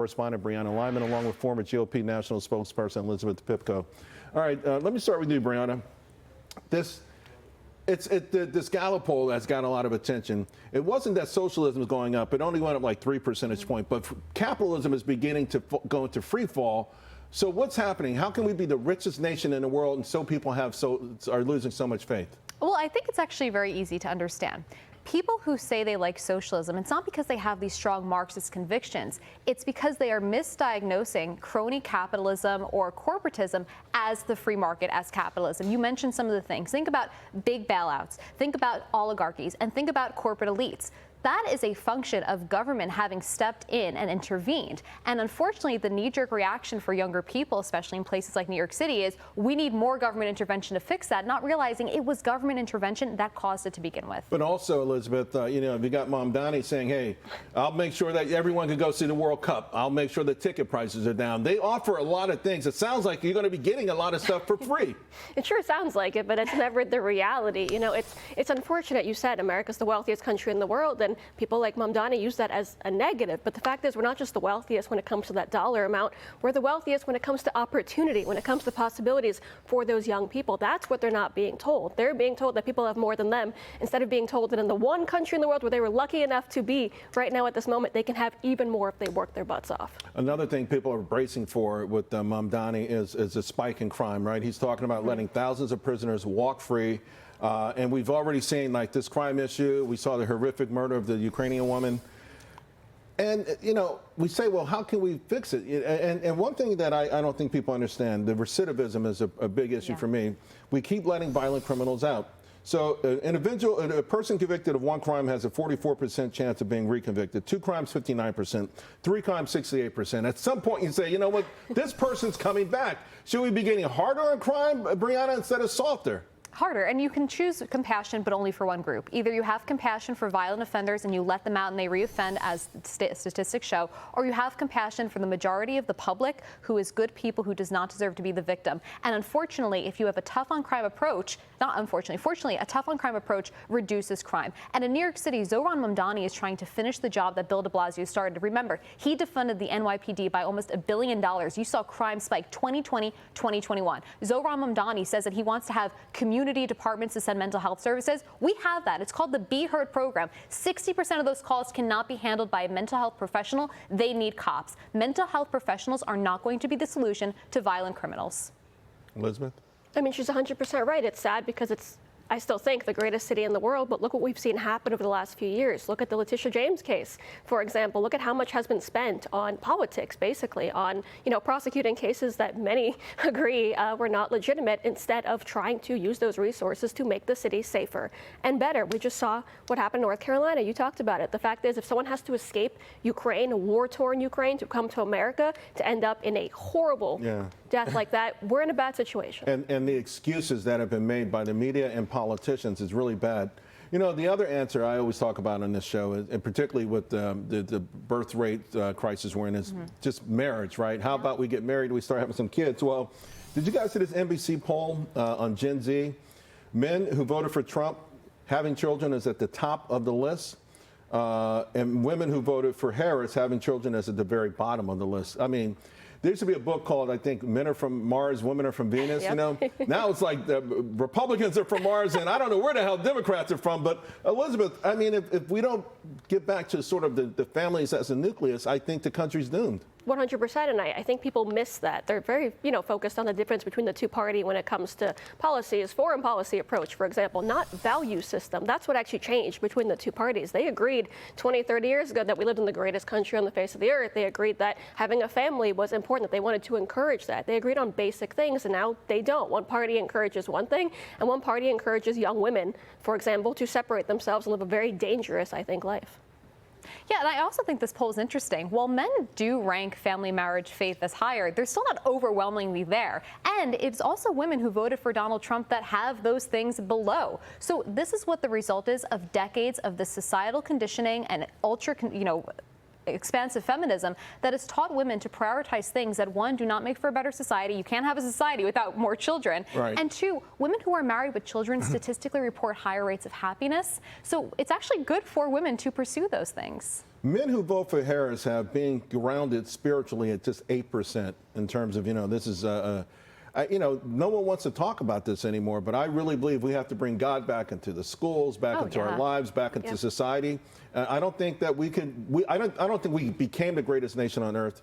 Correspondent Brianna Lyman, along with former GOP national spokesperson Elizabeth Pipko. All right, let me start with you, Brianna. This Gallup poll has got a lot of attention. It wasn't that socialism is going up; it only went up like 3 percentage points. But capitalism is beginning to go into free fall. So what's happening? How can we be the richest nation in the world and so people are losing so much faith? Well, I think it's actually very easy to understand. People who say they like socialism, it's not because they have these strong Marxist convictions. It's because they are misdiagnosing crony capitalism or corporatism as the free market, as capitalism. You mentioned some of the things. Think about big bailouts. Think about oligarchies. And think about corporate elites. That is a function of government having stepped in and intervened. And unfortunately, the knee-jerk reaction for younger people, especially in places like New York City, is we need more government intervention to fix that, not realizing it was government intervention that caused it to begin with. But also, Elizabeth, you know, you got Mom Donnie saying, hey, I'll make sure that everyone can go see the World Cup. I'll make sure the ticket prices are down. They offer a lot of things. It sounds like you're going to be getting a lot of stuff for free. It sure sounds like it, but it's never the reality. You know, it's unfortunate. You said America's the wealthiest country in the world, and people like Mamdani use that as a negative. But the fact is, we're not just the wealthiest when it comes to that dollar amount. We're the wealthiest when it comes to opportunity, when it comes to possibilities for those young people. That's what they're not being told. They're being told that people have more than them, instead of being told that in the one country in the world where they were lucky enough to be right now at this moment, they can have even more if they work their butts off. Another thing people are bracing for with Mamdani is a spike in crime, right? He's talking about letting thousands of prisoners walk free. And we've already seen, like, this crime issue. We saw the horrific murder of the Ukrainian woman. And, you know, we say, well, how can we fix it? And one thing that I don't think people understand, the recidivism is a big issue for me. We keep letting violent criminals out. So a person convicted of one crime has a 44% chance of being reconvicted. 2 crimes, 59%. 3 crimes, 68%. At some point, you say, you know what, this person's coming back. Should we be getting harder on crime, Brianna, instead of softer? Harder, and you can choose compassion, but only for one group. Either you have compassion for violent offenders and you let them out and they reoffend, as statistics show, or you have compassion for the majority of the public who is good people who does not deserve to be the victim. And unfortunately, if you have a tough on crime approach, not unfortunately, fortunately, a tough on crime approach reduces crime. And in New York City, Zohran Mamdani is trying to finish the job that Bill de Blasio started. Remember, he defunded the NYPD by almost $1 billion. You saw crime spike 2020, 2021. Zohran Mamdani says that he wants to have community departments to send mental health services. We have that. It's called the Be Heard program. 60% of those calls cannot be handled by a mental health professional. They need cops. Mental health professionals are not going to be the solution to violent criminals. Elizabeth? I mean, she's 100% right. It's sad because it's, I still think, the greatest city in the world, but look what we've seen happen over the last few years. Look at the Letitia James case, for example. Look at how much has been spent on politics, basically, on, you know, prosecuting cases that many agree were not legitimate, instead of trying to use those resources to make the city safer and better. We just saw what happened in North Carolina. You talked about it. The fact is, if someone has to escape Ukraine, a war-torn Ukraine, to come to America, to end up in a horrible death like that, we're in a bad situation. And the excuses that have been made by the media and politicians is really bad. You know, the other answer I always talk about on this show, and particularly with the birth rate crisis we're in, is just marriage, right? How about we get married, we start having some kids? Well, did you guys see this NBC poll on Gen Z? Men who voted for Trump, having children is at the top of the list. And women who voted for Harris, having children, is at the very bottom of the list. I mean, there used to be a book called, I think, Men Are From Mars, Women Are From Venus, you know? Now it's like the Republicans are from Mars, and I don't know where the hell Democrats are from. But, Elizabeth, I mean, if we don't get back to sort of the families as a nucleus, I think the country's doomed. 100%, and I think people miss that. They're very, you know, focused on the difference between the two parties when it comes to policies, foreign policy approach, for example, not value system. That's what actually changed between the two parties. They agreed 20, 30 years ago that we lived in the greatest country on the face of the earth. They agreed that having a family was important, that they wanted to encourage that. They agreed on basic things, and now they don't. One party encourages one thing, and one party encourages young women, for example, to separate themselves and live a very dangerous, I think, life. Yeah, and I also think this poll is interesting. While men do rank family, marriage, faith as higher, they're still not overwhelmingly there. And it's also women who voted for Donald Trump that have those things below. So this is what the result is of decades of the societal conditioning and ultra, you know, expansive feminism that has taught women to prioritize things that, one, do not make for a better society. You can't have a society without more children. Right. And two, women who are married with children statistically report higher rates of happiness. So it's actually good for women to pursue those things. Men who vote for Harris have been grounded spiritually at just 8% in terms of, this is, no one wants to talk about this anymore, but I really believe we have to bring God back into the schools, back into our lives, back into society. I don't think that I don't think we became the greatest nation on earth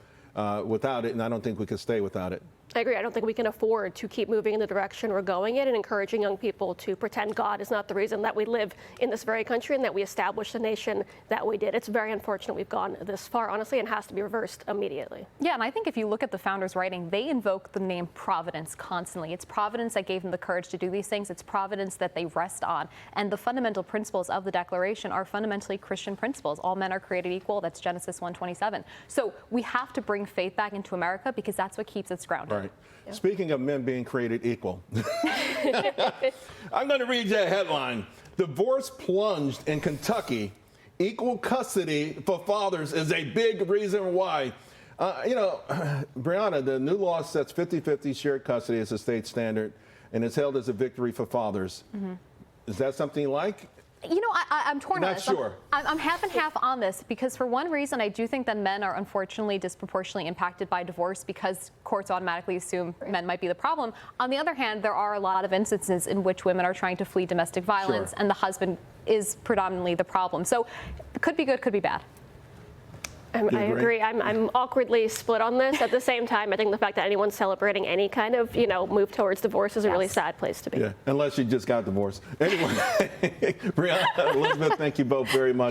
without it, and I don't think we could stay without it. I agree. I don't think we can afford to keep moving in the direction we're going in and encouraging young people to pretend God is not the reason that we live in this very country and that we established the nation that we did. It's very unfortunate we've gone this far, honestly, and has to be reversed immediately. Yeah, and I think if you look at the founders' writing, they invoke the name Providence constantly. It's Providence that gave them the courage to do these things. It's Providence that they rest on. And the fundamental principles of the Declaration are fundamentally Christian principles. All men are created equal. That's Genesis 1:27. So we have to bring faith back into America because that's what keeps us grounded. Right. Yeah. Speaking of men being created equal, I'm going to read you a headline. Divorce plunged in Kentucky. Equal custody for fathers is a big reason why. Brianna, the new law sets 50-50 shared custody as a state standard, and it's hailed as a victory for fathers. Mm-hmm. Is that something you like? I'm torn on Not this. sure. I'm half and half on this because for one reason, I do think that men are unfortunately disproportionately impacted by divorce because courts automatically assume men might be the problem. On the other hand, there are a lot of instances in which women are trying to flee domestic violence and the husband is predominantly the problem. So it could be good, could be bad. I agree. I'm awkwardly split on this. At the same time, I think the fact that anyone's celebrating any kind of, move towards divorce is a really sad place to be. Yeah, unless you just got divorced. Anyway, Brianna, Elizabeth, thank you both very much.